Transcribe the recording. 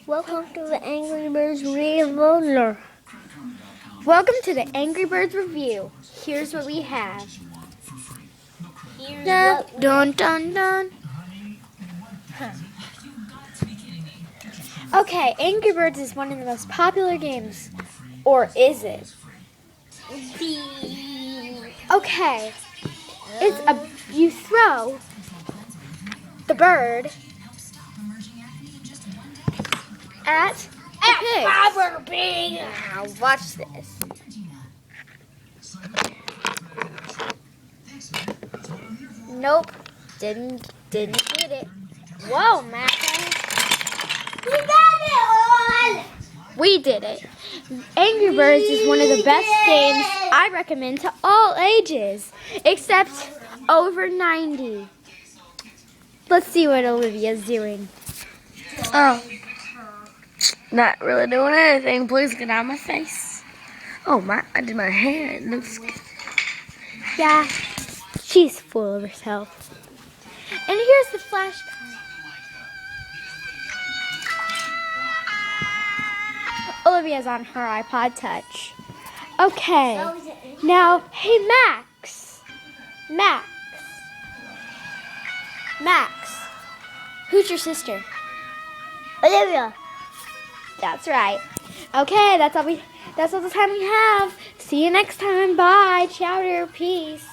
Welcome to the Angry Birds Reveiw. Welcome to the Angry Birds Review. Here's what we have. Dun dun dun. Okay, Angry Birds is one of the most popular games. Or is it? Okay. You throw the bird at the pig. Now watch this. Nope. Didn't get it. Whoa, Matt. We got it on! We did it. Angry Birds is one of the best games I recommend to all ages, except over 90. Let's see what Olivia's doing. Oh. Not really doing anything. Please get out of my face. Oh, I did my hair. It looks good. Yeah, she's full of herself. And here's the flashcard. Olivia's on her iPod Touch. Okay. Now, hey, Max. Who's your sister? Olivia. That's right. Okay, that's all the time we have. See you next time. Bye. Chowder. Peace.